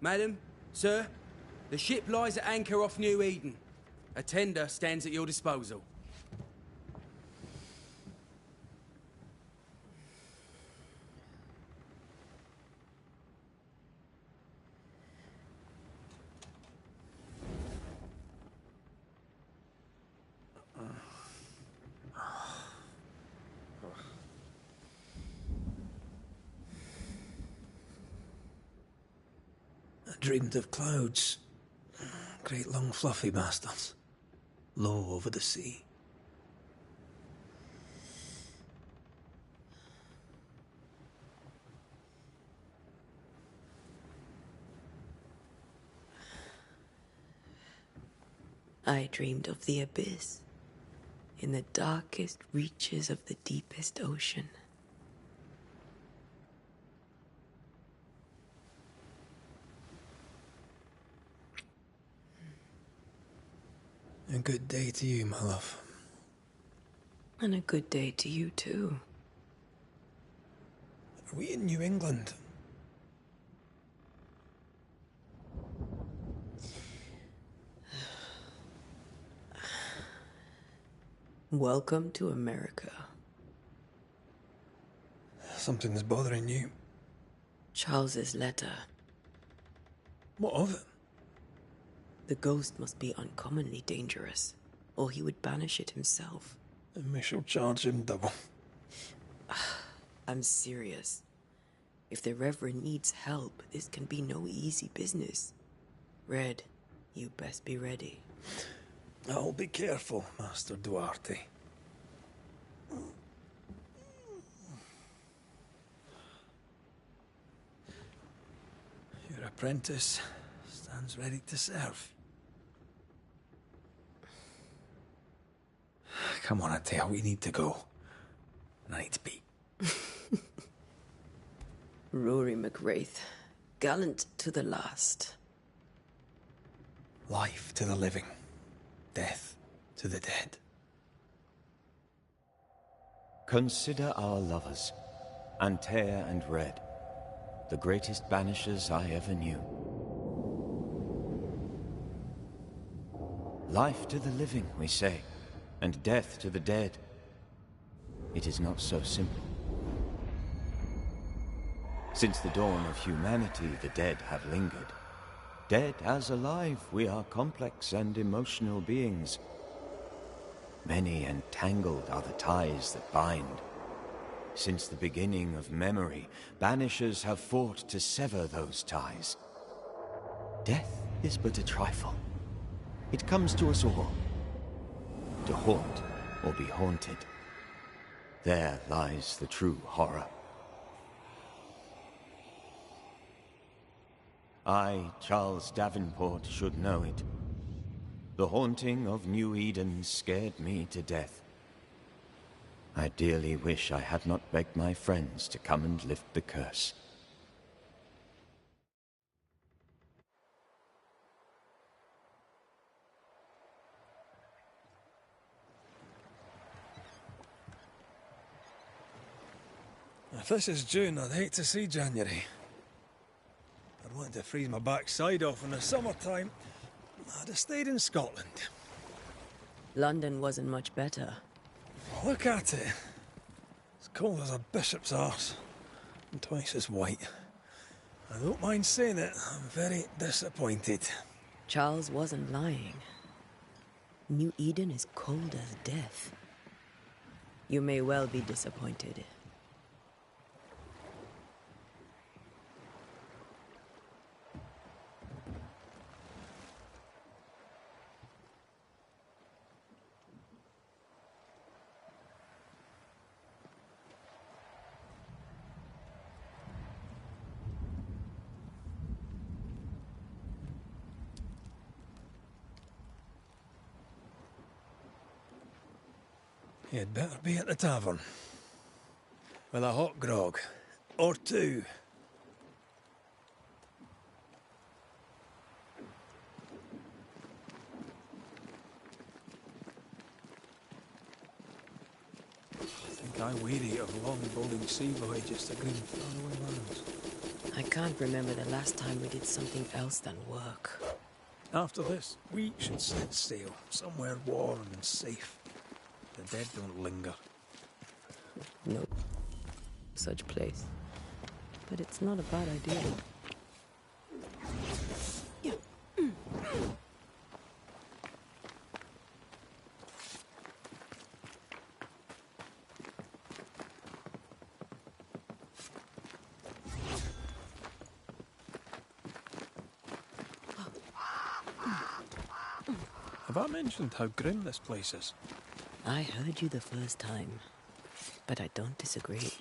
Madam, sir, the ship lies at anchor off New Eden. A tender stands at your disposal. I dreamed of clouds. Great long fluffy bastards. Low over the sea. I dreamed of the abyss, in the darkest reaches of the deepest ocean. A good day to you, my love. And a good day to you, too. Are we in New England? Welcome to America. Something's bothering you. Charles's letter. What of it? The ghost must be uncommonly dangerous, or he would banish it himself. And we shall charge him double. I'm serious. If the Reverend needs help, this can be no easy business. Red, you best be ready. I'll be careful, Master Duarte. Your apprentice stands ready to serve. Come on, I tell you, we need to go. And I need to be. Rory McWraith, gallant to the last. Life to the living, death to the dead. Consider our lovers, Antea and Red, the greatest banishers I ever knew. Life to the living, we say, and death to the dead. It is not so simple. Since the dawn of humanity, the dead have lingered. Dead as alive, we are complex and emotional beings. Many and tangled are the ties that bind. Since the beginning of memory, banishers have fought to sever those ties. Death is but a trifle. It comes to us all. To haunt or be haunted. There lies the true horror. I, Charles Davenport, should know it. The haunting of New Eden scared me to death. I dearly wish I had not begged my friends to come and lift the curse. If this is June, I'd hate to see January. I'd want to freeze my backside off in the summertime. I'd have stayed in Scotland. London wasn't much better. Look at it. As cold as a bishop's arse. And twice as white. I don't mind saying it, I'm very disappointed. Charles wasn't lying. New Eden is cold as death. You may well be disappointed. You'd better be at the tavern. With a hot grog. Or two. I think I'm weary of long, boating sea voyages to green faraway lands. I can't remember the last time we did something else than work. After this, we should set sail somewhere warm and safe. The dead don't linger. No such place. But it's not a bad idea. Have I mentioned how grim this place is? I heard you the first time, but I don't disagree.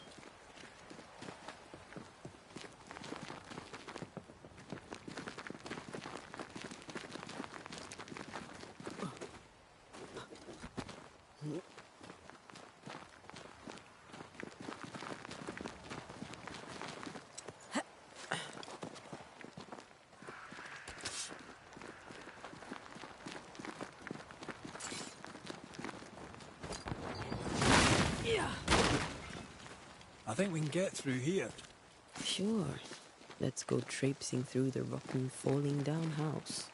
I think we can get through here. Sure. Let's go traipsing through the rotten, falling down house.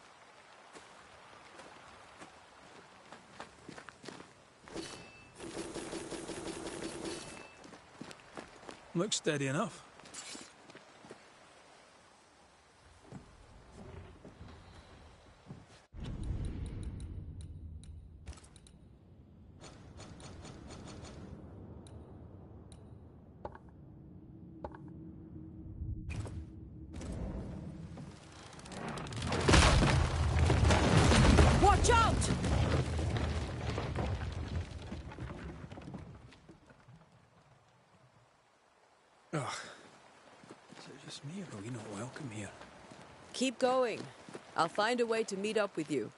Looks steady enough. Watch out! Ugh. Is it just me or are we not welcome here? Keep going. I'll find a way to meet up with you.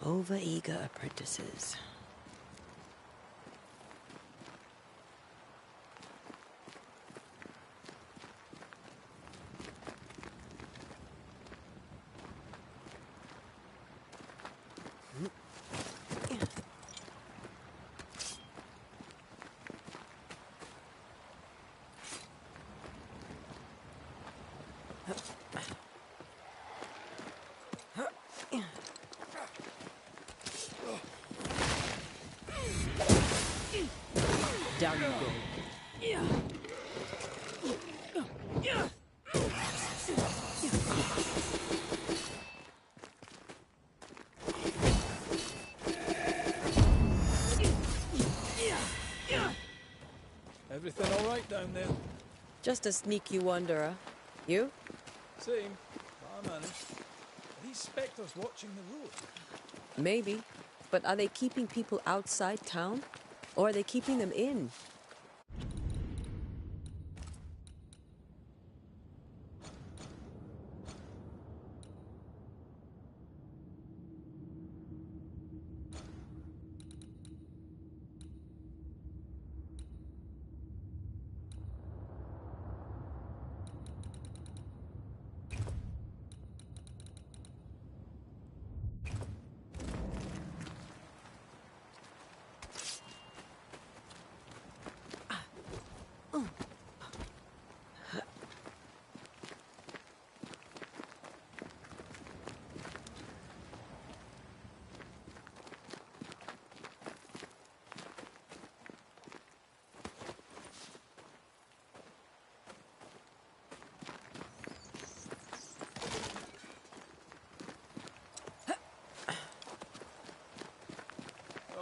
Over-eager apprentices. Down you go. Everything all right down there? Just a sneaky wanderer. You? Same. I managed. Are these spectres watching the road? Maybe. But are they keeping people outside town? Or are they keeping them in?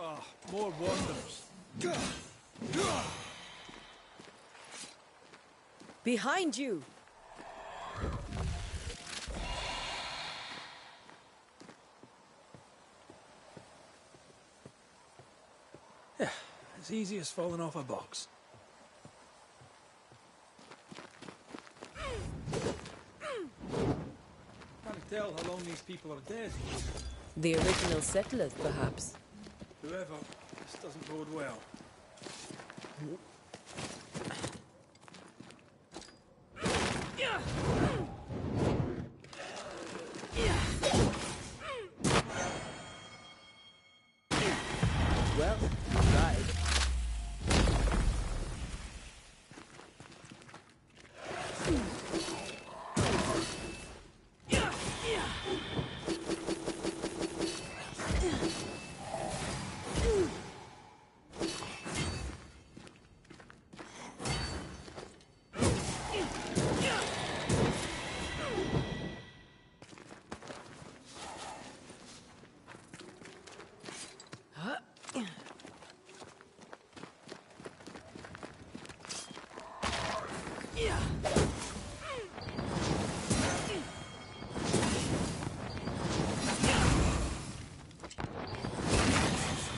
Ah, more wonders. Behind you! Yeah, as easy as falling off a box. Can't tell how long these people are dead. The original settlers, perhaps. Whoever, this doesn't bode well. Well, tried.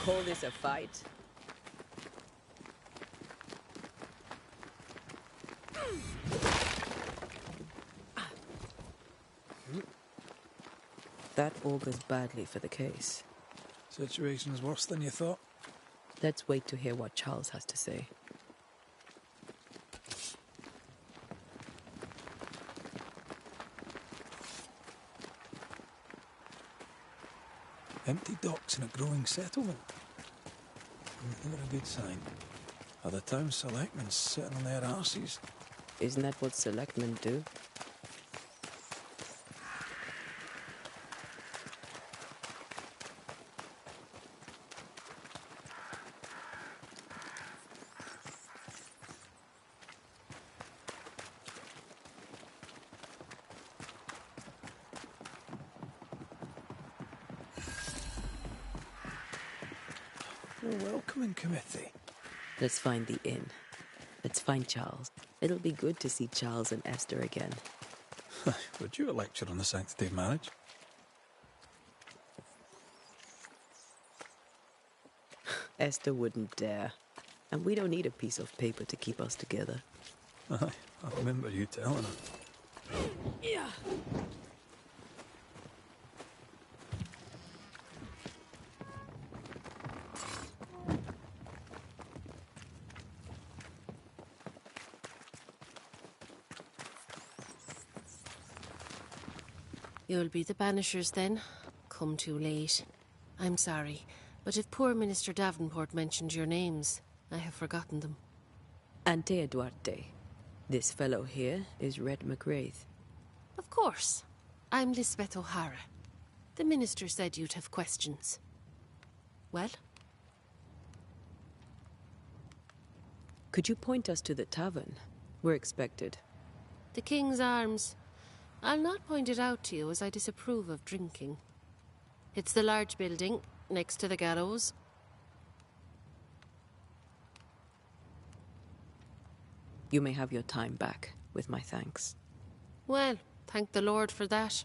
call this a fight? That augurs badly for the case. Situation's worse than you thought. Let's wait to hear what Charles has to say. Empty docks in a growing settlement. Never a good sign. Are the town selectmen sitting on their arses? Isn't that what selectmen do? A welcoming committee. Let's find the inn. Let's find Charles. It'll be good to see Charles and Esther again. Would you a lecture on the sanctity of marriage? Esther wouldn't dare. And we don't need a piece of paper to keep us together. Aye, I remember you telling her. Yeah. You'll be the Banishers then? Come too late. I'm sorry, but if poor Minister Davenport mentioned your names, I have forgotten them. Antea Duarte. This fellow here is Red McWraith. Of course. I'm Lisbeth O'Hara. The Minister said you'd have questions. Well? Could you point us to the tavern? We're expected. The King's Arms. I'll not point it out to you as I disapprove of drinking. It's the large building, next to the gallows. You may have your time back, with my thanks. Well, thank the Lord for that.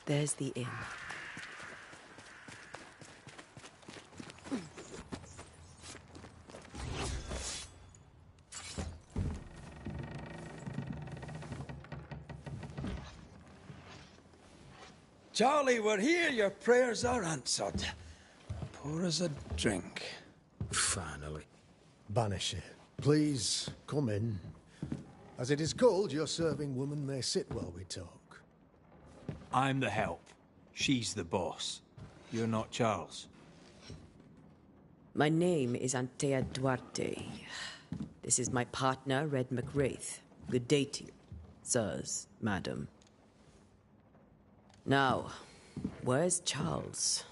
There's the inn. Charlie, we're here. Your prayers are answered. Pour us a drink. Finally. Banisher, please come in. As it is called, your serving woman may sit while we talk. I'm the help. She's the boss. You're not Charles. My name is Antea Duarte. This is my partner, Red McWraith. Good day to you, sirs, madam. Now, where's Charles?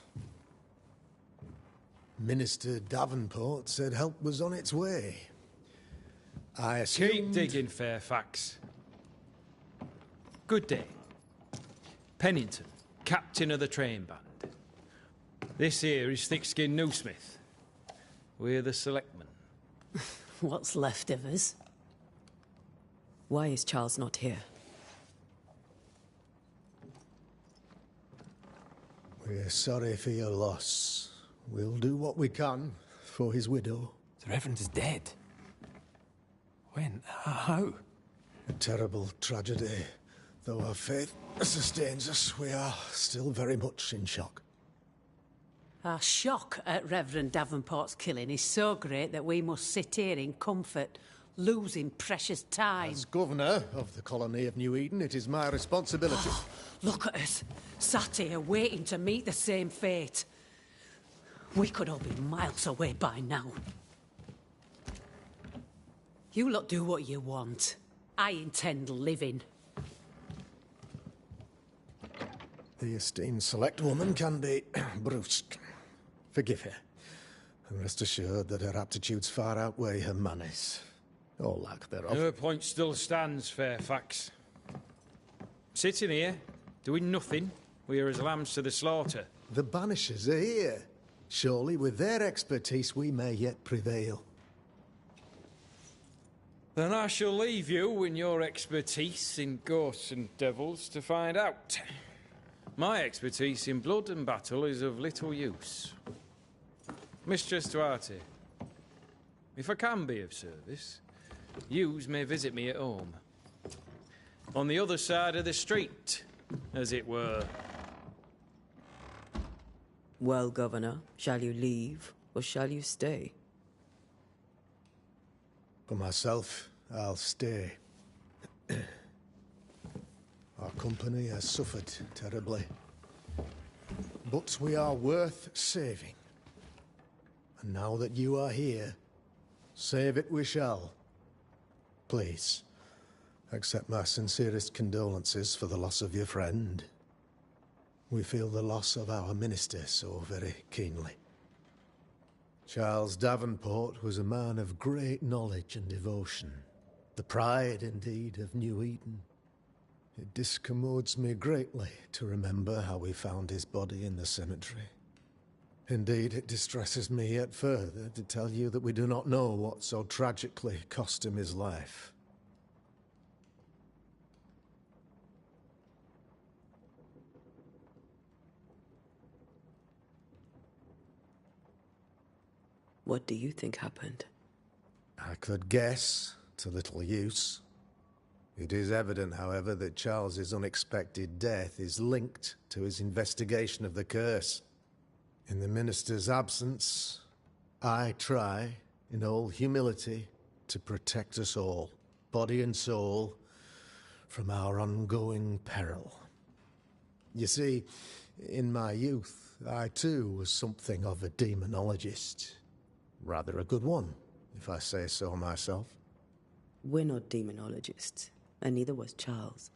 Minister Davenport said help was on its way. I assumed... Keep digging, Fairfax. Good day. Pennington, captain of the train band. This here is Thickskin Newsmith. We're the selectmen. What's left of us? Why is Charles not here? We're sorry for your loss. We'll do what we can for his widow. The Reverend is dead. When? How? A terrible tragedy. Though our faith sustains us, we are still very much in shock. Our shock at Reverend Davenport's killing is so great that we must sit here in comfort, losing precious time. As governor of the colony of New Eden, it is my responsibility. Look at us, sat here waiting to meet the same fate. We could all be miles away by now. You lot do what you want. I intend living. The esteemed select woman can be brusque. Forgive her. And rest assured that her aptitudes far outweigh her manners. Or lack thereof. Her point still stands, Fairfax. Sitting here, doing nothing, we are as lambs to the slaughter. The Banishers are here. Surely with their expertise we may yet prevail. Then I shall leave you in your expertise in ghosts and devils to find out. My expertise in blood and battle is of little use. Mistress Duarte, if I can be of service, yous may visit me at home. On the other side of the street, as it were. Well, Governor, shall you leave or shall you stay? For myself, I'll stay. Our company has suffered terribly. But we are worth saving. And now that you are here, save it we shall. Please, accept my sincerest condolences for the loss of your friend. We feel the loss of our minister so very keenly. Charles Davenport was a man of great knowledge and devotion. The pride, indeed, of New Eden. It discommodes me greatly to remember how we found his body in the cemetery. Indeed, it distresses me yet further to tell you that we do not know what so tragically cost him his life. What do you think happened? I could guess, to little use. It is evident, however, that Charles's unexpected death is linked to his investigation of the curse. In the minister's absence, I try, in all humility, to protect us all, body and soul, from our ongoing peril. You see, in my youth, I too was something of a demonologist. Rather a good one, if I say so myself. We're not demonologists, and neither was Charles.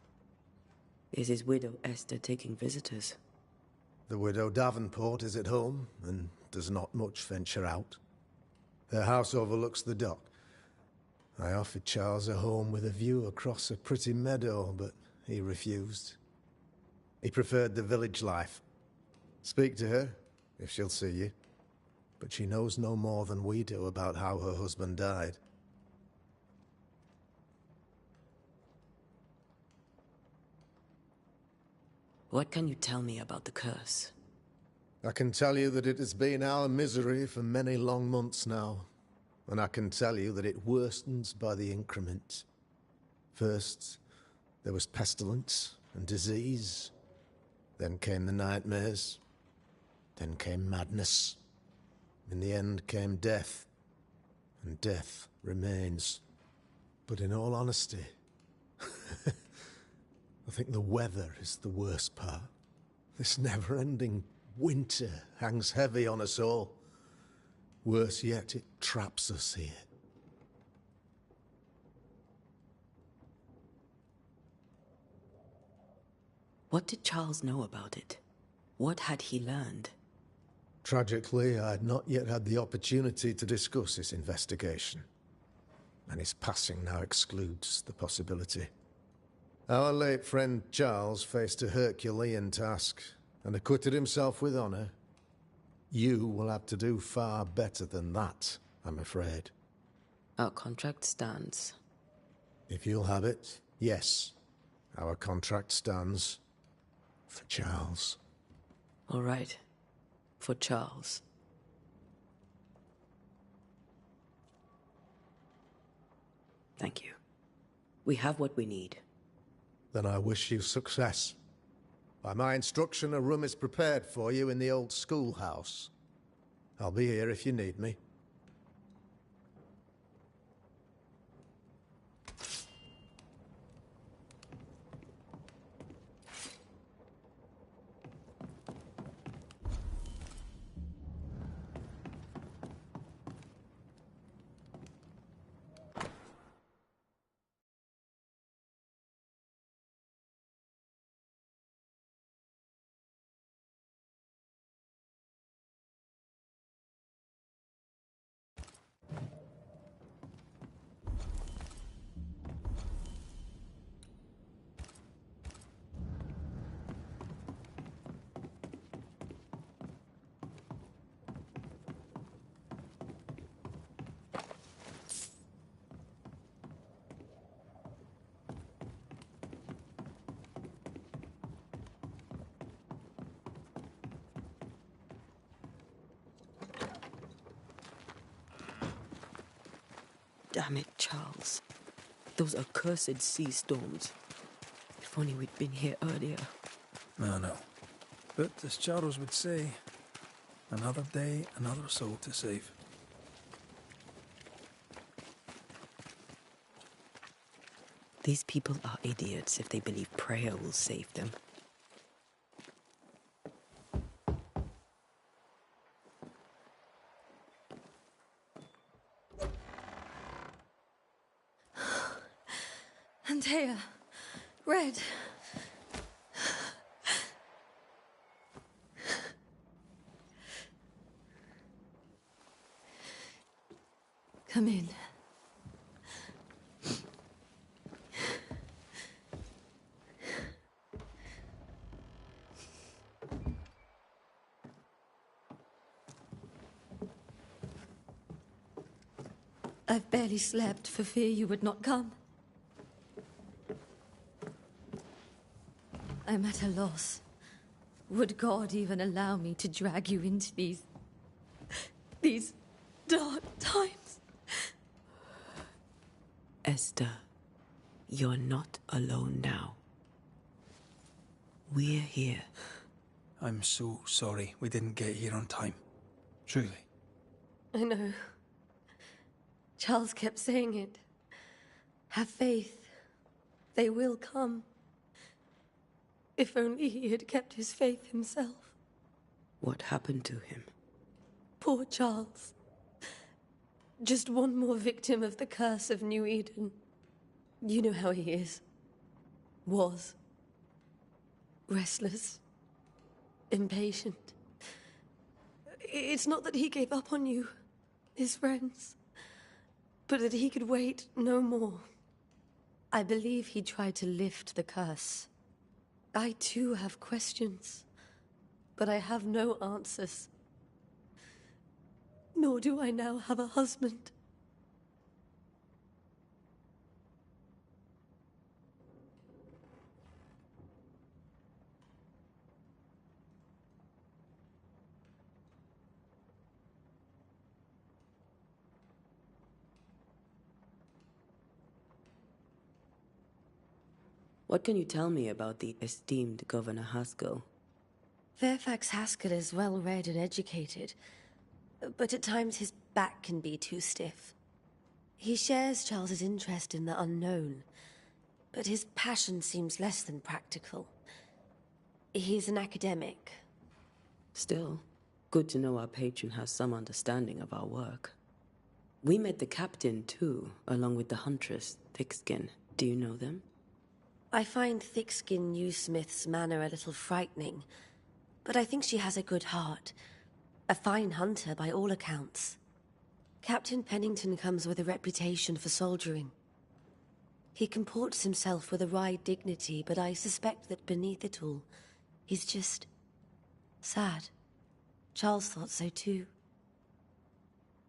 Is his widow Esther taking visitors? The widow Davenport is at home, and does not much venture out. Their house overlooks the dock. I offered Charles a home with a view across a pretty meadow, but he refused. He preferred the village life. Speak to her, if she'll see you. But she knows no more than we do about how her husband died. What can you tell me about the curse? I can tell you that it has been our misery for many long months now. And I can tell you that it worstens by the increment. First, there was pestilence and disease. Then came the nightmares. Then came madness. In the end came death. And death remains. But in all honesty, I think the weather is the worst part. This never-ending winter hangs heavy on us all. Worse yet, it traps us here. What did Charles know about it? What had he learned? Tragically, I had not yet had the opportunity to discuss his investigation. And his passing now excludes the possibility. Our late friend Charles faced a Herculean task and acquitted himself with honor. You will have to do far better than that, I'm afraid. Our contract stands. If you'll have it, yes. Our contract stands for Charles. All right. For Charles. Thank you. We have what we need. Then I wish you success. By my instruction, a room is prepared for you in the old schoolhouse. I'll be here if you need me. Damn it, Charles. Those accursed sea storms. If only we'd been here earlier. No. But as Charles would say, another day, another soul to save. These people are idiots if they believe prayer will save them. Antea, Red. Come in. I've barely slept for fear you would not come. I'm at a loss. Would God even allow me to drag you into these dark times? Esther, you're not alone now. We're here. I'm so sorry we didn't get here on time. Truly. I know. Charles kept saying it. Have faith. They will come. If only he had kept his faith himself. What happened to him? Poor Charles. Just one more victim of the curse of New Eden. You know how he is. Was. Restless. Impatient. It's not that he gave up on you, his friends, but that he could wait no more. I believe he tried to lift the curse. I too have questions, but I have no answers. Nor do I now have a husband. What can you tell me about the esteemed Governor Haskell? Fairfax Haskell is well read and educated, but at times his back can be too stiff. He shares Charles's interest in the unknown, but his passion seems less than practical. He's an academic. Still, good to know our patron has some understanding of our work. We met the captain, too, along with the huntress, Thickskin. Do you know them? I find Thickskin Newsmith's manner a little frightening, but I think she has a good heart. A fine hunter by all accounts. Captain Pennington comes with a reputation for soldiering. He comports himself with a wry dignity, but I suspect that beneath it all, he's just sad. Charles thought so too.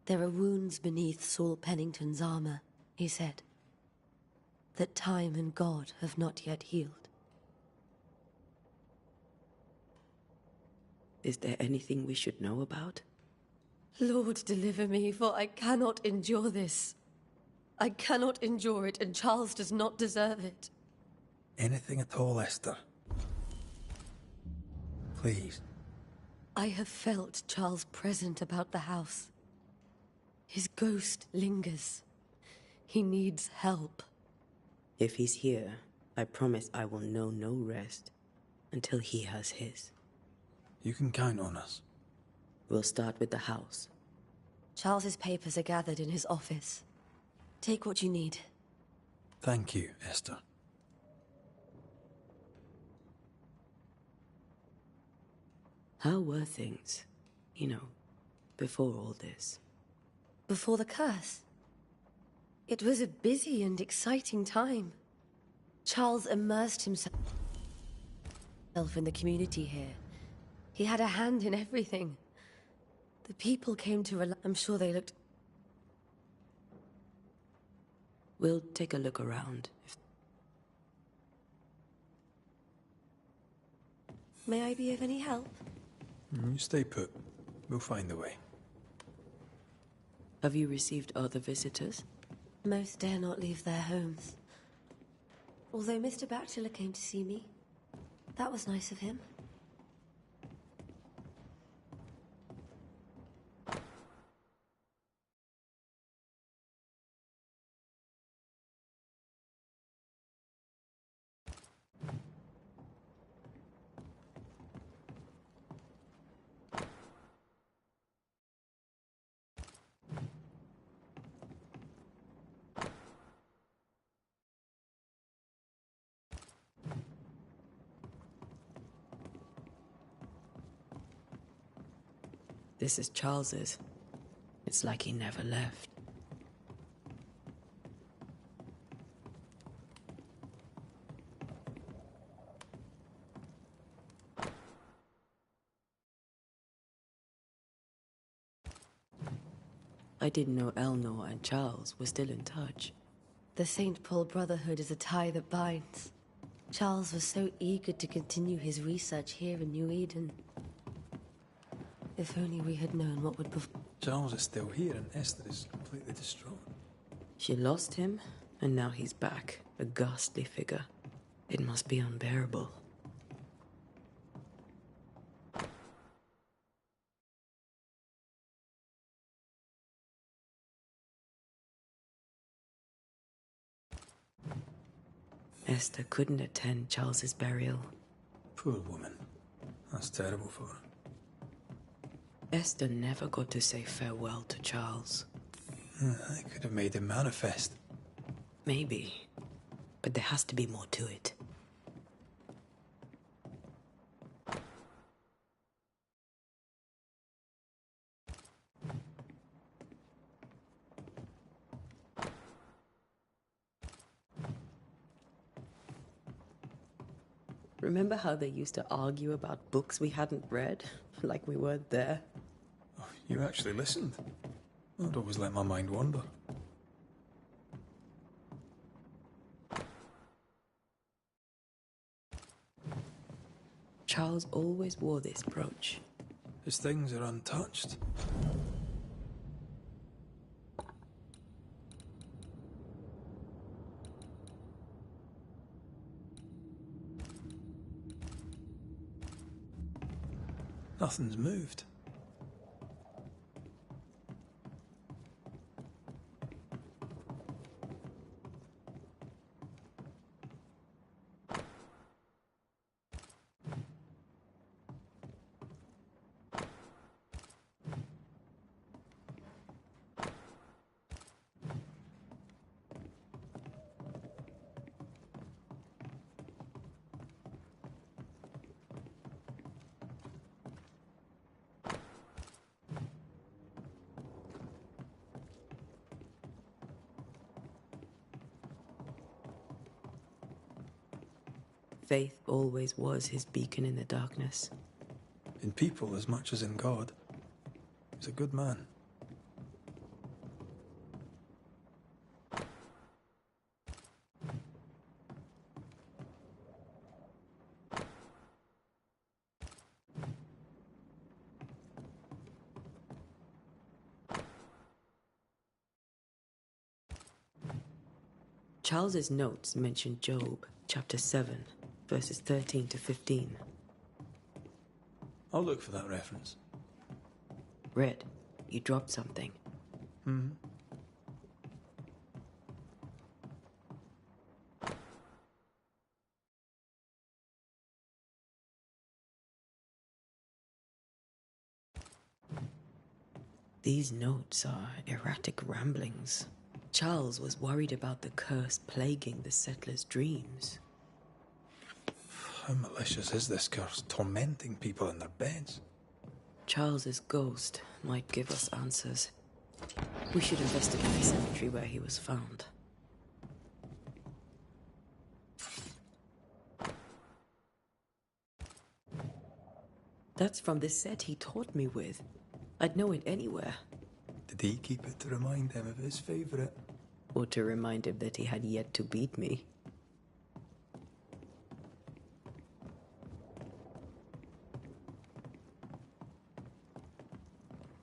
There are wounds beneath Saul Pennington's armor, he said, that time and God have not yet healed. Is there anything we should know about? Lord, deliver me, for I cannot endure this. I cannot endure it, and Charles does not deserve it. Anything at all, Esther? Please. I have felt Charles present about the house. His ghost lingers. He needs help. If he's here, I promise I will know no rest until he has his. You can count on us. We'll start with the house. Charles's papers are gathered in his office. Take what you need. Thank you, Esther. How were things, before all this? Before the curse? It was a busy and exciting time. Charles immersed himself in the community here. He had a hand in everything. The people came to rely. I'm sure they looked. We'll take a look around. May I be of any help? You stay put. We'll find a way. Have you received other visitors? Most dare not leave their homes. Although Mr. Bachelor came to see me. That was nice of him. This is Charles's. It's like he never left. I didn't know Elnor and Charles were still in touch. The St. Paul Brotherhood is a tie that binds. Charles was so eager to continue his research here in New Eden. If only we had known what would Charles is still here and Esther is completely distraught. She lost him, and now he's back, a ghastly figure. It must be unbearable. Esther couldn't attend Charles's burial. Poor woman. That's terrible for her. Esther never got to say farewell to Charles. I could have made him manifest. Maybe. But there has to be more to it. Remember how they used to argue about books we hadn't read? Like we weren't there? Oh, you actually listened? I'd always let my mind wander. Charles always wore this brooch. His things are untouched. Nothing's moved. Faith always was his beacon in the darkness. In people as much as in God. He's a good man. Charles's notes mention Job, chapter 7, verses 13 to 15. I'll look for that reference. Red, you dropped something. These notes are erratic ramblings. Charles was worried about the curse plaguing the settlers' dreams. How malicious is this curse, tormenting people in their beds? Charles's ghost might give us answers. We should investigate the cemetery where he was found. That's from the set he taught me with. I'd know it anywhere. Did he keep it to remind him of his favourite? Or to remind him that he had yet to beat me.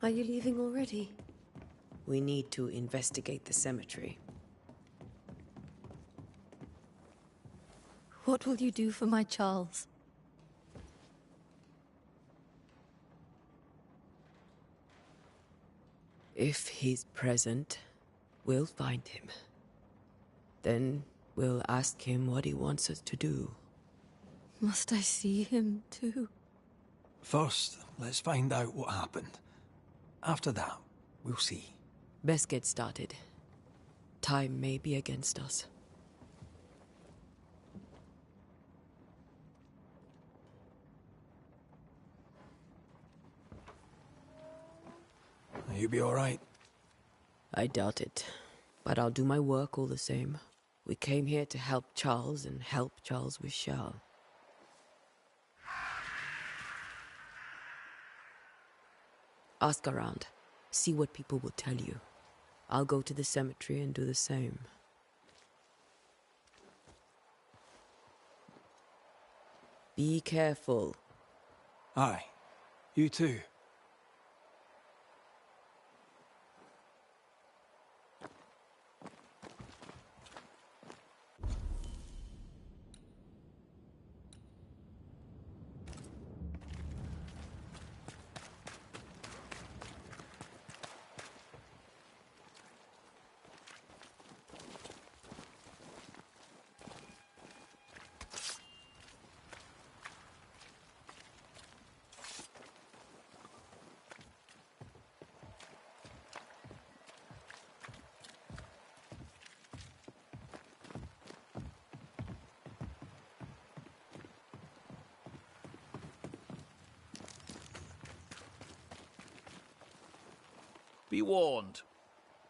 Are you leaving already? We need to investigate the cemetery. What will you do for my Charles? If he's present, we'll find him. Then we'll ask him what he wants us to do. Must I see him too? First, let's find out what happened. After that, we'll see. Best get started. Time may be against us. You be all right? I doubt it. But I'll do my work all the same. We came here to help Charles, and help Charles we shall. Ask around. See what people will tell you. I'll go to the cemetery and do the same. Be careful. Aye. You too. Be warned.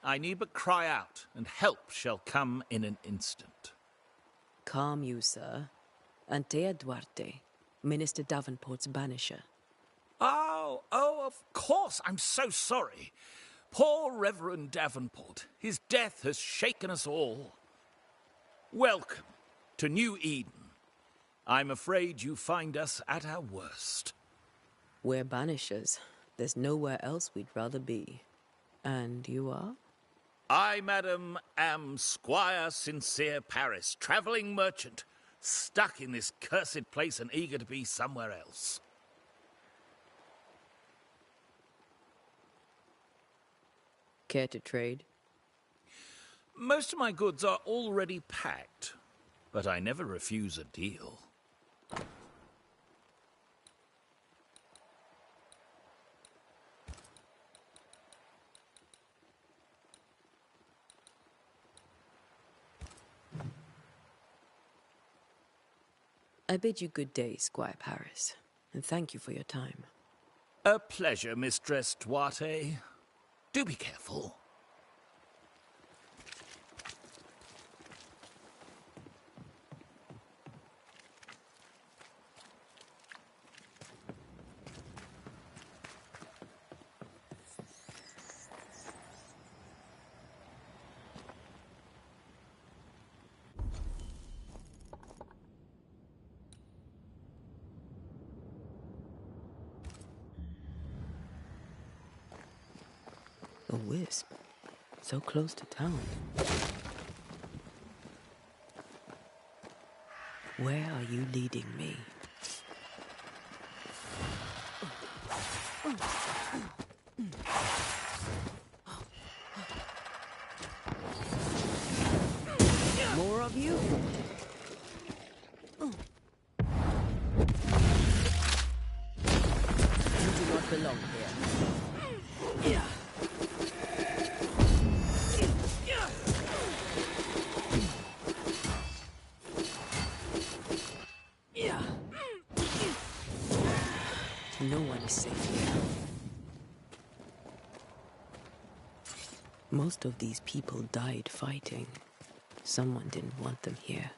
I need but cry out, and help shall come in an instant. Calm you, sir. Antea Duarte, Minister Davenport's banisher. Oh, of course. I'm so sorry. Poor Reverend Davenport. His death has shaken us all. Welcome to New Eden. I'm afraid you find us at our worst. We're banishers. There's nowhere else we'd rather be. And you are? I, madam, am Squire Sincere Paris, travelling merchant, stuck in this cursed place and eager to be somewhere else. Care to trade? Most of my goods are already packed, but I never refuse a deal. I bid you good day, Squire Paris, and thank you for your time. A pleasure, Mistress Duarte. Do be careful. A wisp. So close to town. Where are you leading me? More of you? You do not belong here. Yeah. No one is safe here. Most of these people died fighting. Someone didn't want them here.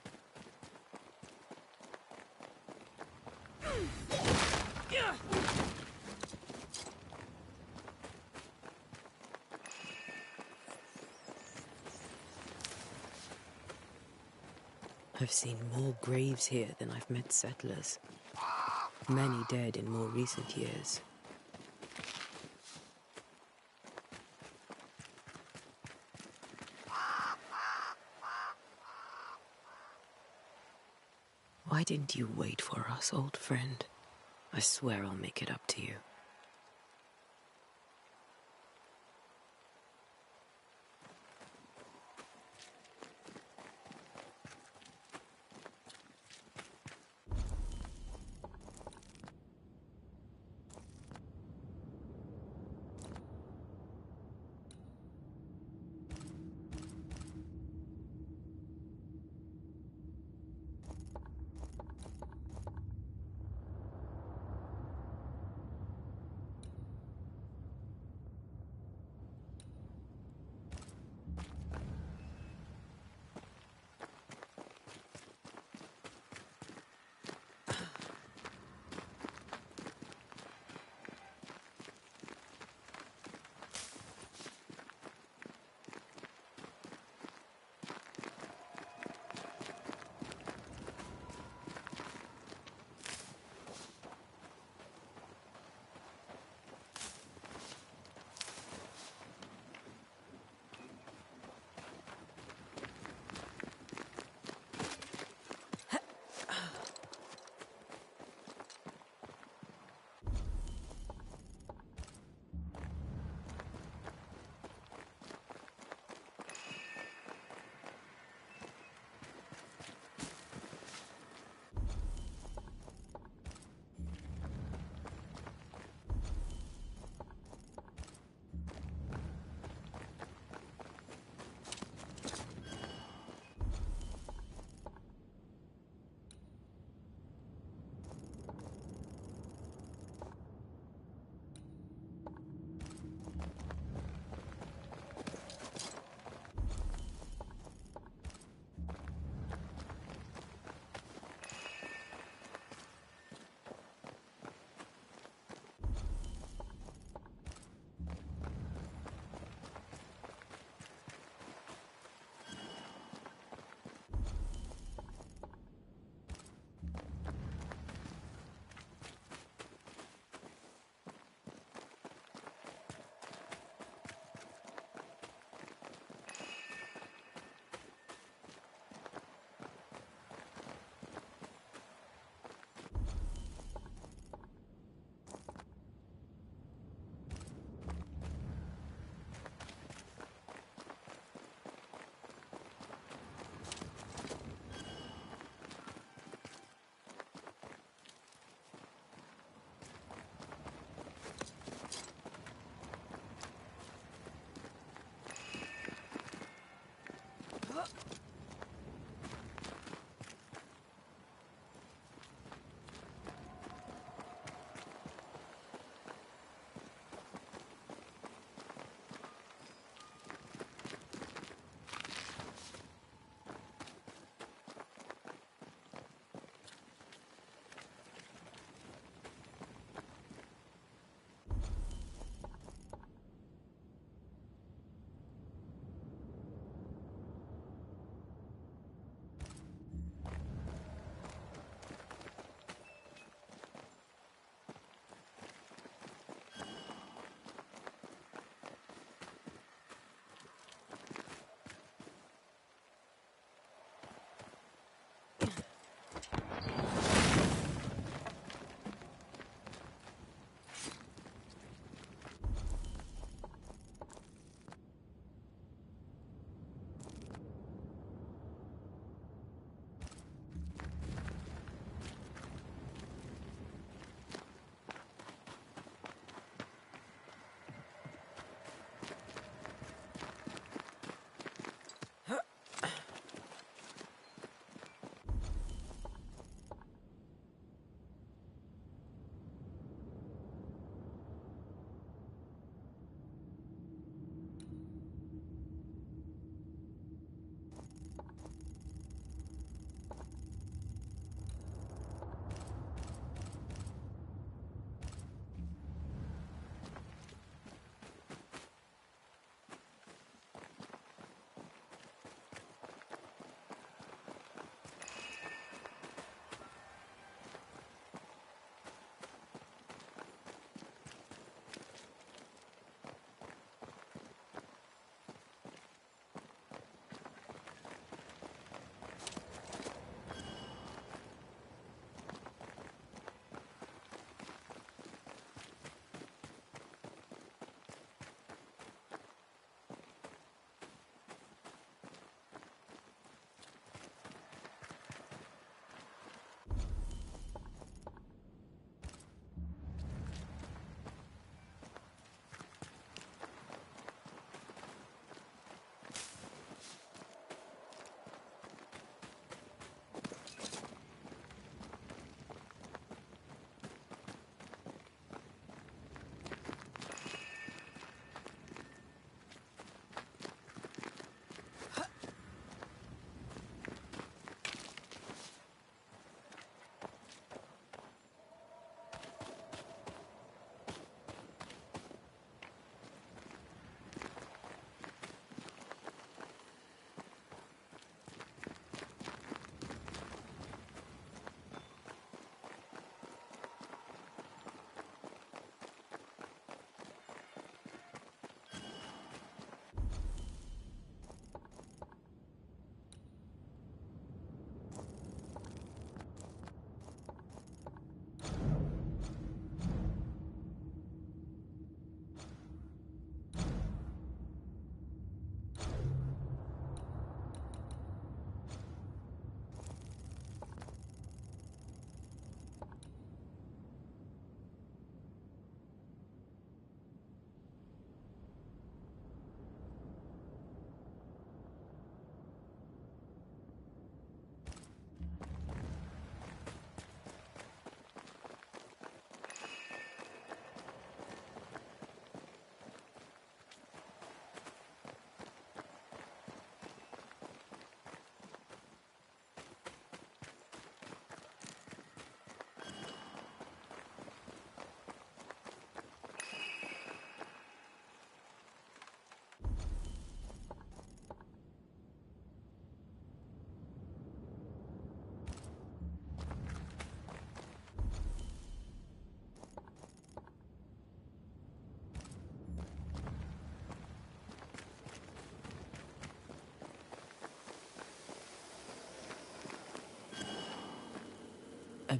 I've seen more graves here than I've met settlers. Many dead in more recent years. Why didn't you wait for us, old friend? I swear I'll make it up to you.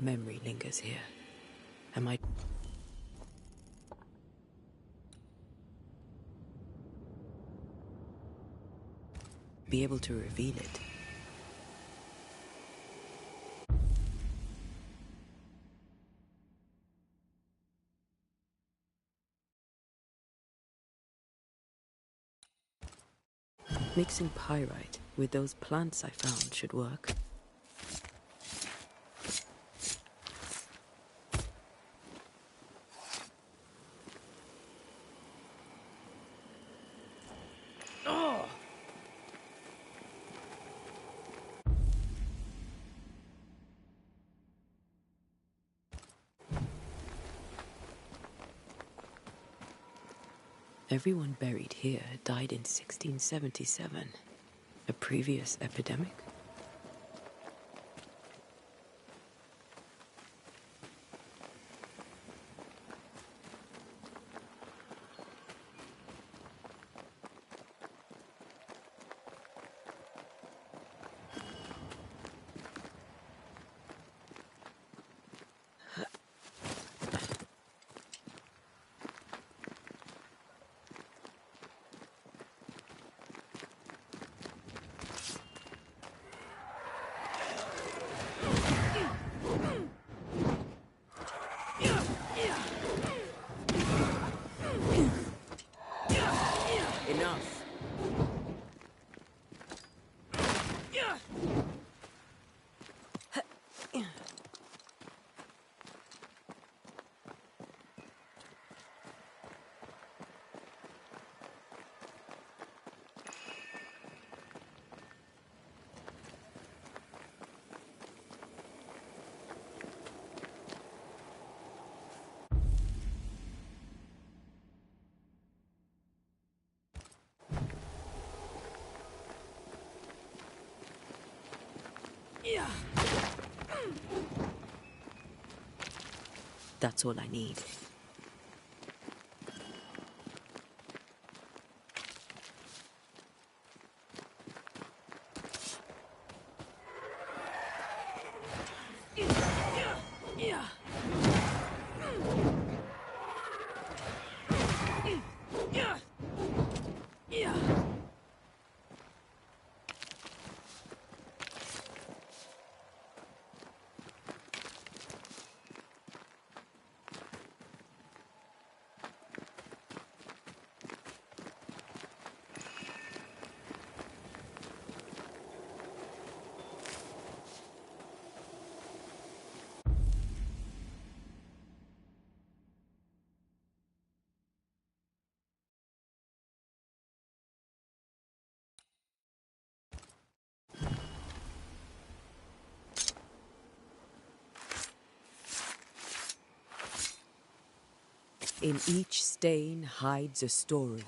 memory lingers here. Am I... be able to reveal it? Mixing pyrite with those plants I found should work. Everyone buried here died in 1677. A previous epidemic? That's all I need. In each stain hides a story.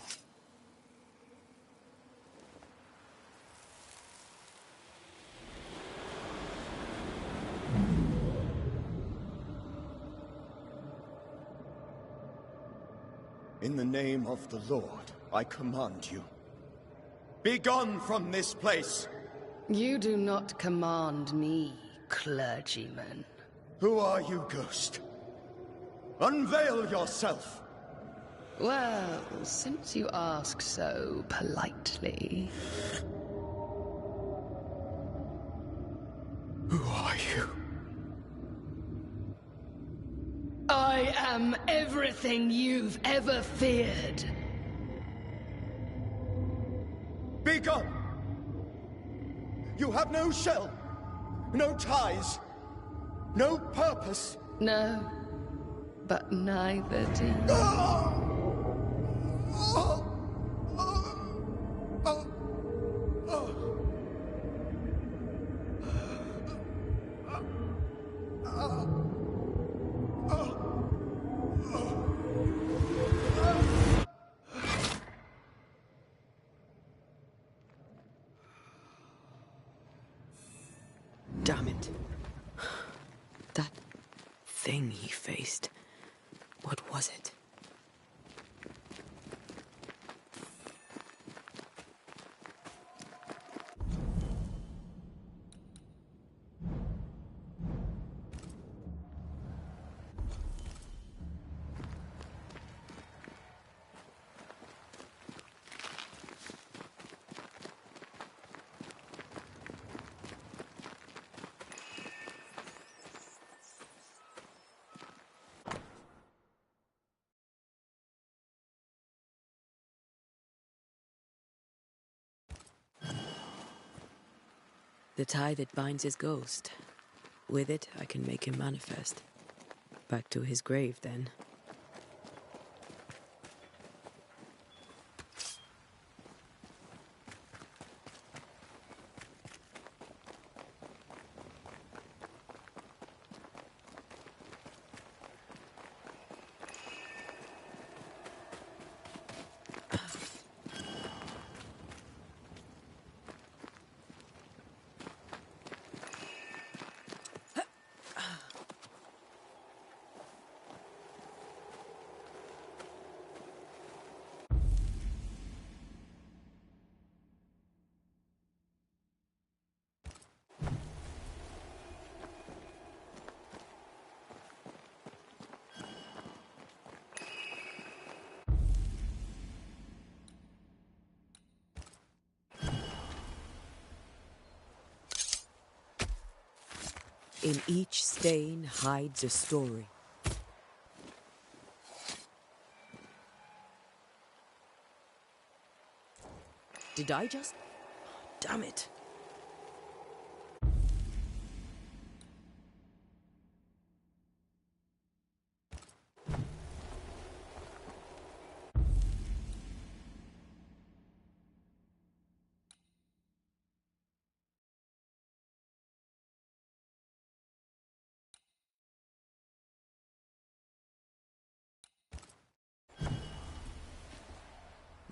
In the name of the Lord, I command you. Be gone from this place! You do not command me, clergyman. Who are you, ghost? Unveil yourself! Well, since you ask so politely... Who are you? I am everything you've ever feared. Be gone! You have no shell, no ties, no purpose. No, but neither do you. Damn it. That thing he faced. What was it? The tie that binds his ghost. With it, I can make him manifest. Back to his grave, then. In each stain hides a story. Did I just... Damn it.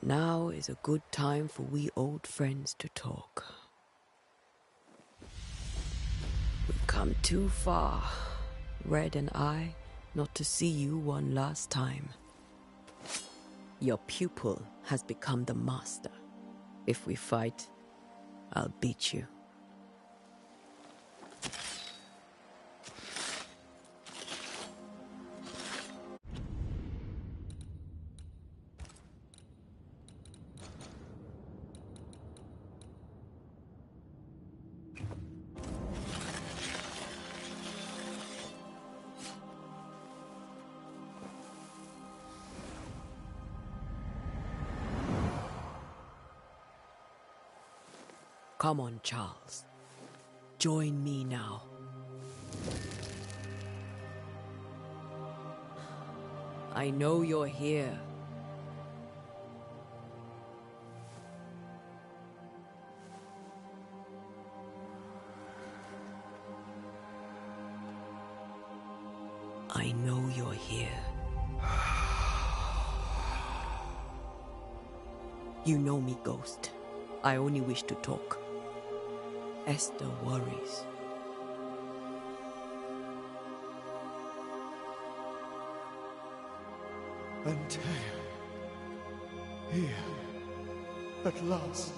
Now is a good time for we old friends to talk. We've come too far, Red and I, not to see you one last time. Your pupil has become the master. If we fight, I'll beat you. Come on, Charles. Join me now. I know you're here. I know you're here. You know me, Ghost. I only wish to talk. Esther worries. Antea. Here. At last.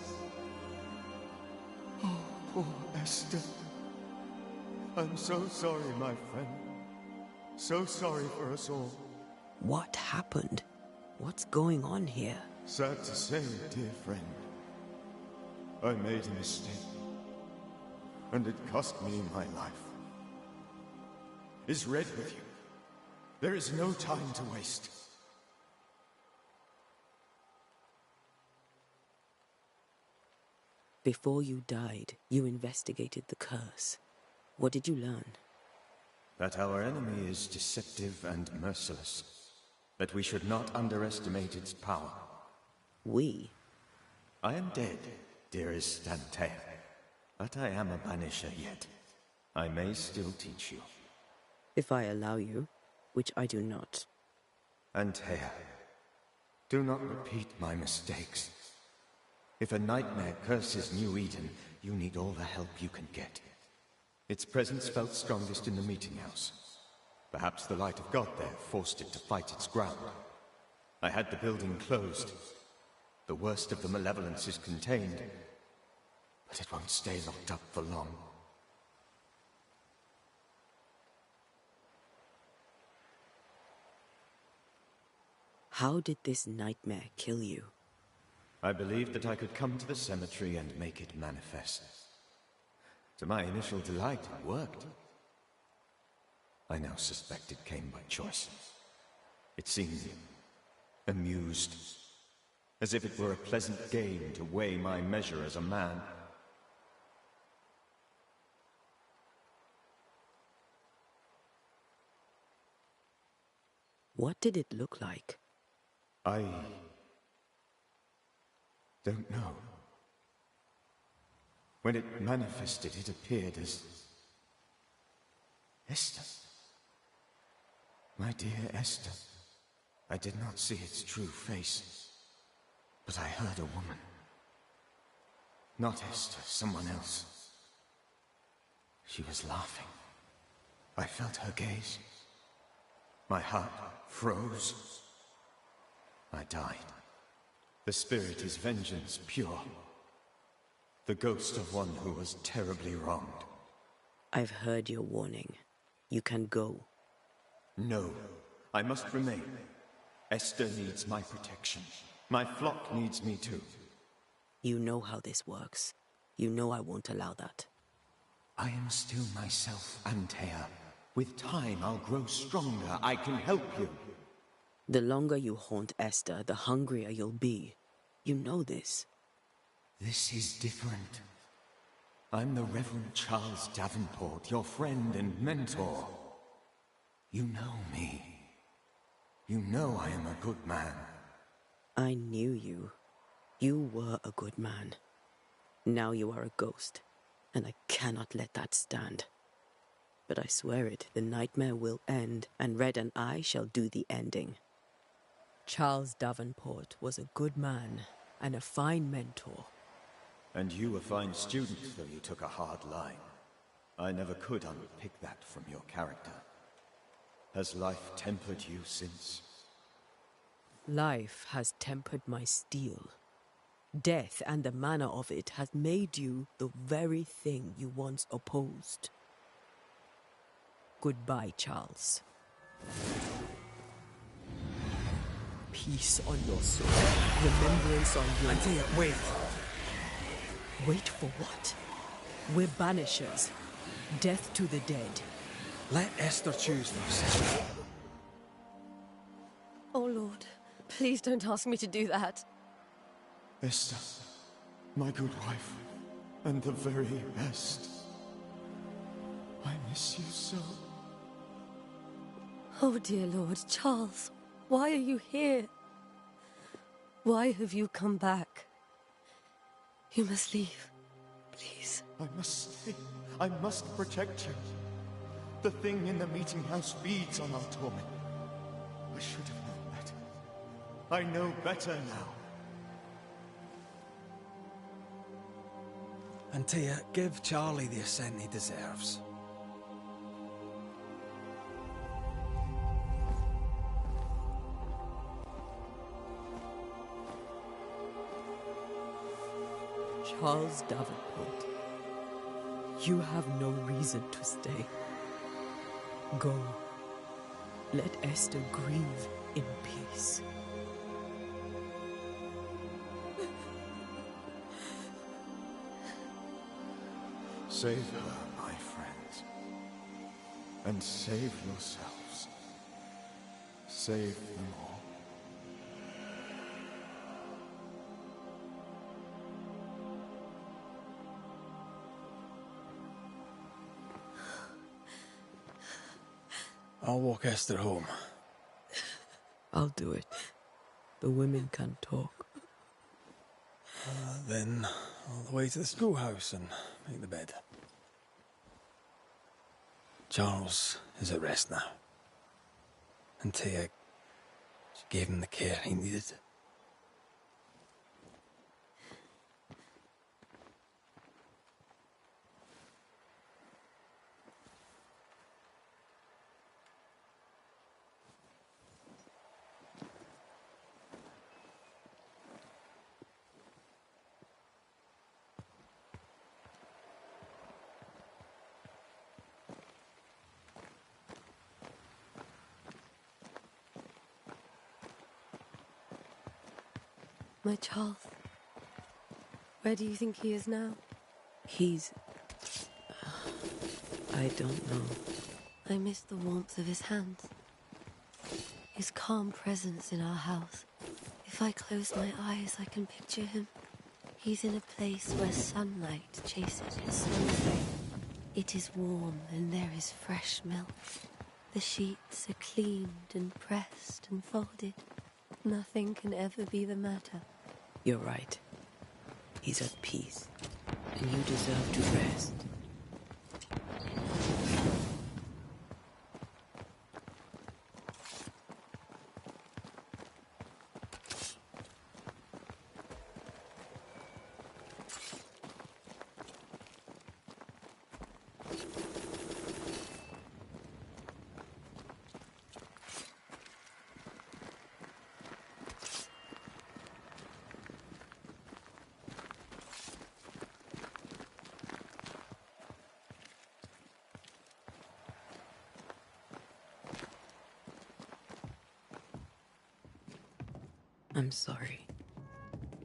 Oh, poor Esther. I'm so sorry, my friend. So sorry for us all. What happened? What's going on here? Sad to say, dear friend. I made a mistake. And it cost me my life. Is Red with you? There is no time to waste. Before you died, you investigated the curse. What did you learn? That our enemy is deceptive and merciless. That we should not underestimate its power. We? I am dead, dearest Antea. But I am a Banisher yet. I may still teach you. If I allow you, which I do not. Antea, do not repeat my mistakes. If a nightmare curses New Eden, you need all the help you can get. Its presence felt strongest in the meeting house. Perhaps the light of God there forced it to fight its ground. I had the building closed. The worst of the malevolence is contained, but it won't stay locked up for long. How did this nightmare kill you? I believed that I could come to the cemetery and make it manifest. To my initial delight, it worked. I now suspect it came by choice. It seemed amused, as if it were a pleasant game to weigh my measure as a man. What did it look like? I don't know. When it manifested, it appeared as Esther. My dear Esther. I did not see its true face, but I heard a woman. Not Esther, someone else. She was laughing. I felt her gaze. My heart froze. I died. The spirit is vengeance pure. The ghost of one who was terribly wronged. I've heard your warning. You can go. No, I must remain. Esther needs my protection. My flock needs me too. You know how this works. You know I won't allow that. I am still myself, Antea. With time, I'll grow stronger. I can help you. The longer you haunt Esther, the hungrier you'll be. You know this. This is different. I'm the Reverend Charles Davenport, your friend and mentor. You know me. You know I am a good man. I knew you. You were a good man. Now you are a ghost, and I cannot let that stand. But I swear it, the nightmare will end, and Red and I shall do the ending. Charles Davenport was a good man and a fine mentor. And you a fine student, though you took a hard line. I never could unpick that from your character. Has life tempered you since? Life has tempered my steel. Death and the manner of it has made you the very thing you once opposed. Goodbye, Charles. Peace on your soul. Remembrance on your... Antea, wait! Wait for what? We're Banishers. Death to the dead. Let Esther choose first. Oh, Lord. Please don't ask me to do that. Esther, my good wife, and the very best. I miss you so. Oh, dear Lord, Charles, why are you here? Why have you come back? You must leave, please. I must stay. I must protect you. The thing in the meeting house feeds on our torment. I should have known better. I know better now. Antea, give Charlie the ascent he deserves. Charles Davenport, you have no reason to stay. Go. Let Esther grieve in peace. Save her, my friends. And save yourselves. Save them all. I'll walk Esther home. I'll do it. The women can talk. Then all the way to the schoolhouse and make the bed. Charles is at rest now. Antea, she gave him the care he needed. My Charles. Where do you think he is now? He's... I don't know. I miss the warmth of his hands. His calm presence in our house. If I close my eyes, I can picture him. He's in a place where sunlight chases his snow away. It is warm and there is fresh milk. The sheets are cleaned and pressed and folded. Nothing can ever be the matter. You're right. He's at peace, and you deserve to rest. I'm sorry.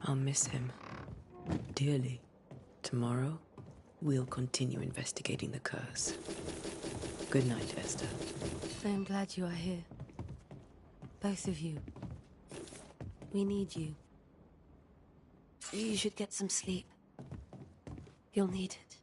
I'll miss him dearly. Tomorrow, we'll continue investigating the curse. Good night, Esther. I am glad you are here. Both of you. We need you. You should get some sleep. You'll need it.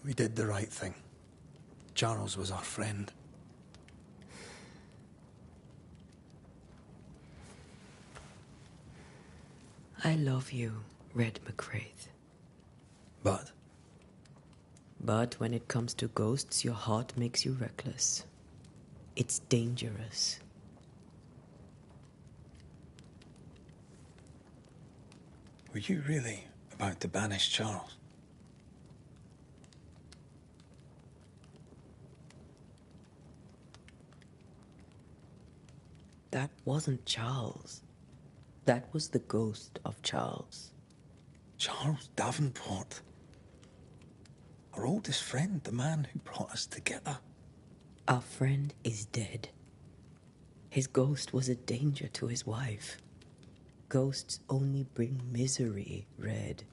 We did the right thing. Charles was our friend. I love you, Red McCraith. But? But when it comes to ghosts, your heart makes you reckless. It's dangerous. Were you really about to banish Charles? That wasn't Charles. That was the ghost of Charles. Charles Davenport. Our oldest friend, the man who brought us together. Our friend is dead. His ghost was a danger to his wife. Ghosts only bring misery, Red.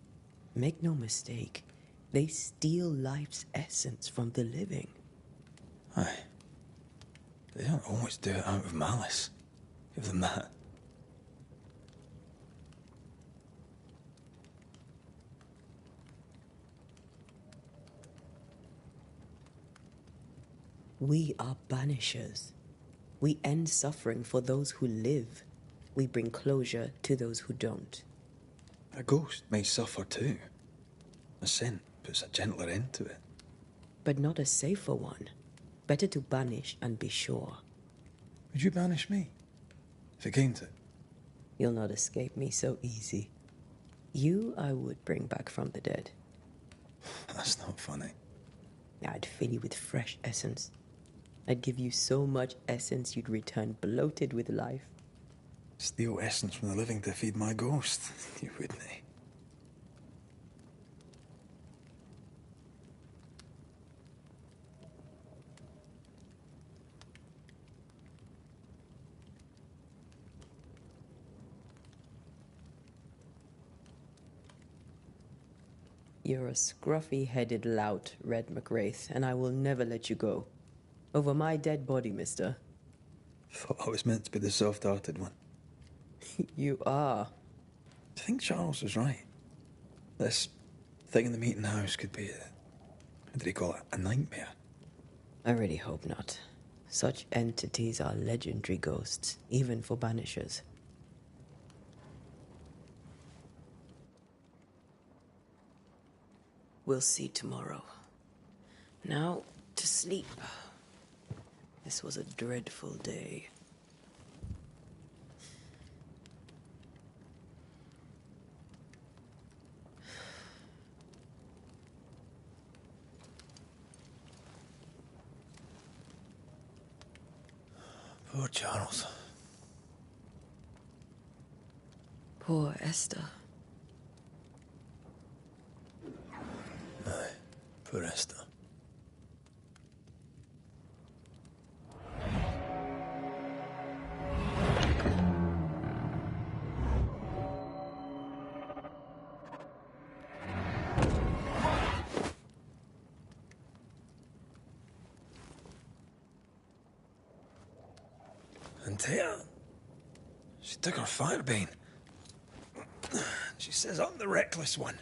Make no mistake, they steal life's essence from the living. Aye. They don't always do it out of malice. Give them that. We are banishers. We end suffering for those who live. We bring closure to those who don't. A ghost may suffer too. A sin puts a gentler end to it. But not a safer one. Better to banish and be sure. Would you banish me? If it came to it? You'll not escape me so easy. You I would bring back from the dead. That's not funny. I'd fill you with fresh essence. I'd give you so much essence you'd return bloated with life. Steal essence from the living to feed my ghost. You wouldn't, eh? You're a scruffy-headed lout, Red McWraith, and I will never let you go. Over my dead body, mister. Thought I was meant to be the soft-hearted one. You are. Do you think Charles was right? This thing in the meeting house could be what did he call it? A nightmare? I really hope not. Such entities are legendary ghosts, even for banishers. We'll see tomorrow. Now, to sleep. This was a dreadful day. Poor Charles. Poor Esther. Aye, poor Esther. And Tia, she took her firebane. She says I'm the reckless one.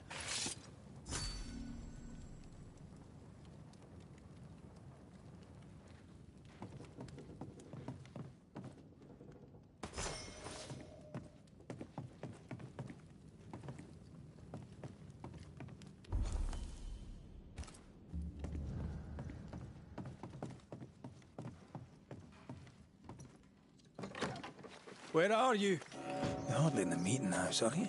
Where are you? You're hardly in the meeting house, are you?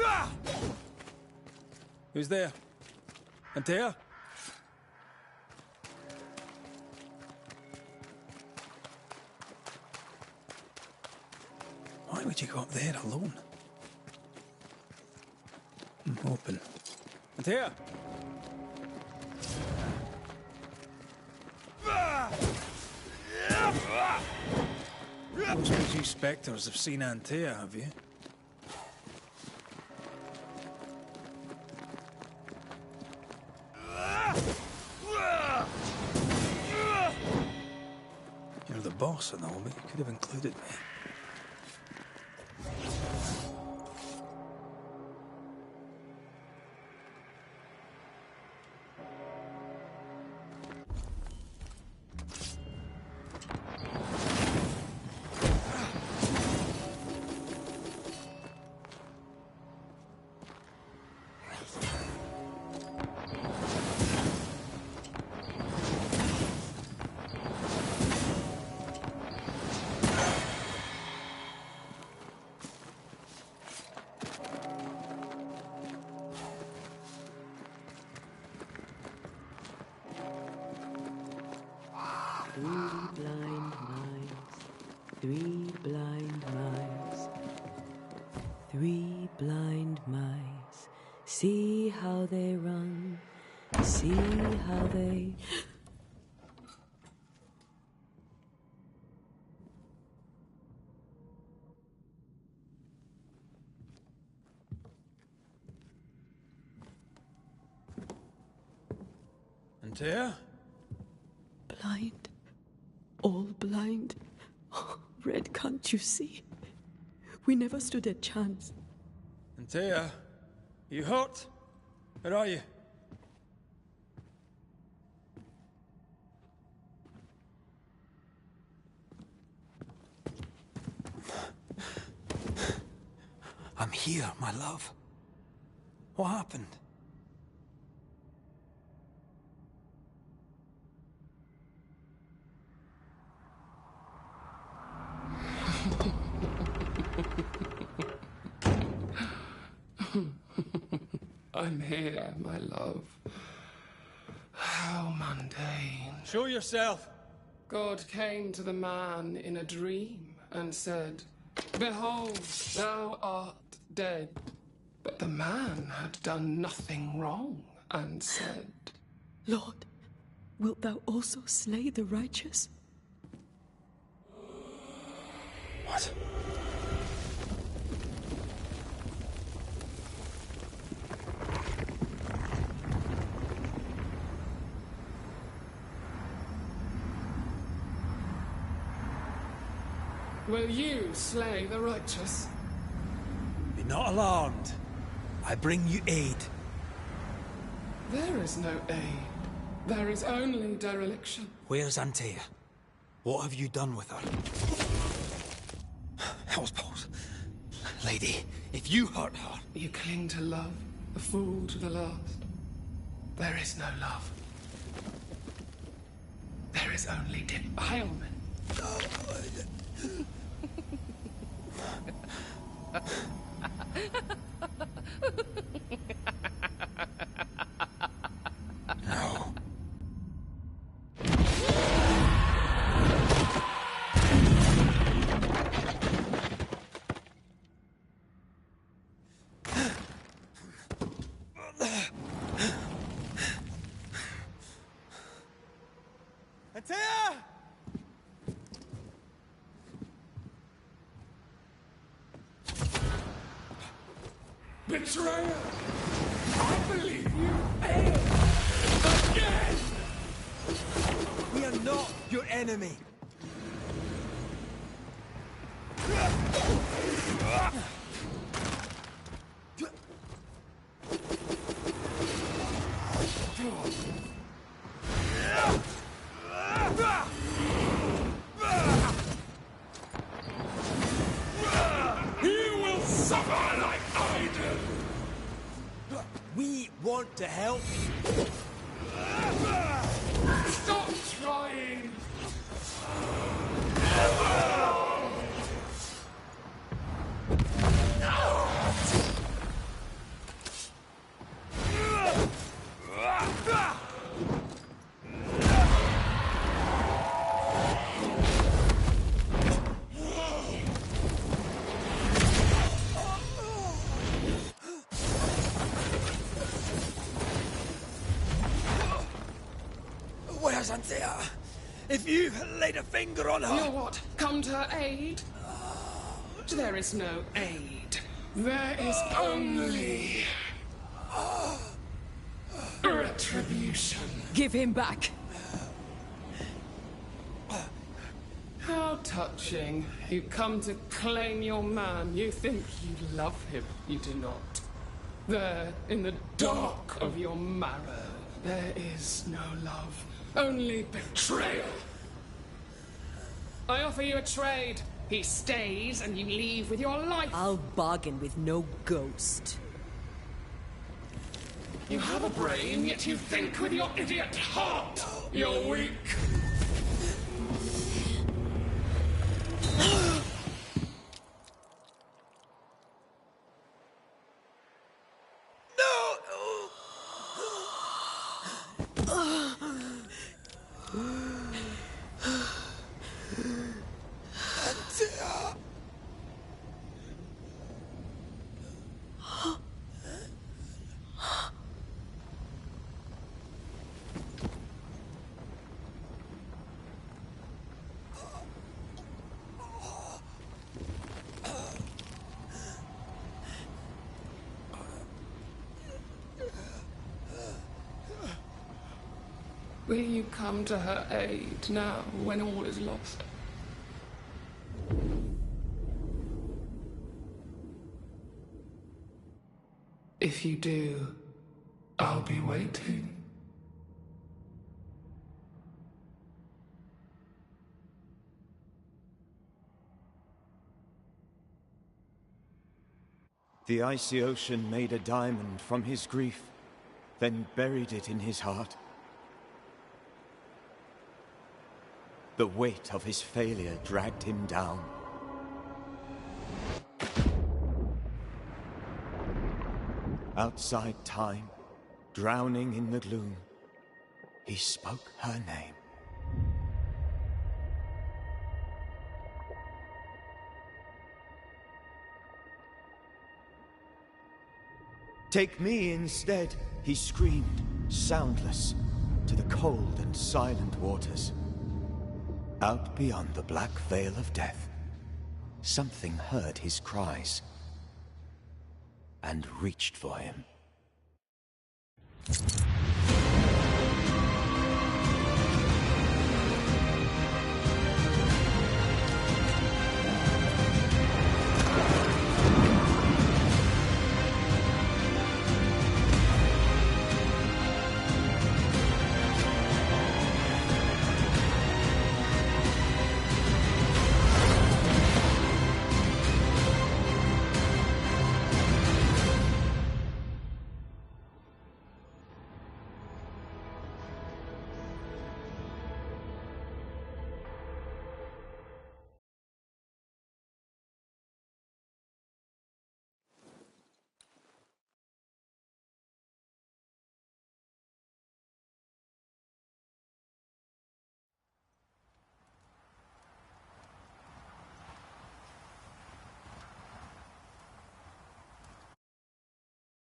Ah! Who's there? Antea? Why would you go up there alone? I'm open. Antea? I suppose you spectres have seen Antea, have you? You're the boss and all, but you could have included me. Three blind mice, three blind mice. See how they run, see how they... Antea? Blind. All blind. Oh, Red, can't you see? We never stood a chance. Antea, you hurt? Where are you? I'm here, my love. What happened? I'm here, my love. How mundane. Show yourself. God came to the man in a dream and said, "Behold, thou art dead." But the man had done nothing wrong and said, Lord, wilt thou also slay the righteous? What? "Will you slay the righteous?" Be not alarmed. I bring you aid. There is no aid. There is only dereliction. Where's Antea? What have you done with her? Pause, pause. Lady, if you hurt her... You cling to love, a fool to the last. There is no love. There is only defilement. No. Antea! Betrayer! I believe you failed again! We are not your enemy. You will suffer like I do! We want to help. Stop trying! Where's Antea? If you laid a finger on her... You what? Come to her aid? There is no aid. There is only... retribution. Give him back. How touching. You come to claim your man. You think you love him. You do not. There, in the dark of your marrow, there is no love. Only betrayal. I offer you a trade. He stays and you leave with your life. I'll bargain with no ghost. You have a brain, yet you think with your idiot heart. You're weak. Will you come to her aid now, when all is lost? If you do, I'll be waiting. The icy ocean made a diamond from his grief, then buried it in his heart. The weight of his failure dragged him down. Outside time, drowning in the gloom, he spoke her name. Take me instead, he screamed, soundless, to the cold and silent waters. Out beyond the black veil of death, something heard his cries and reached for him.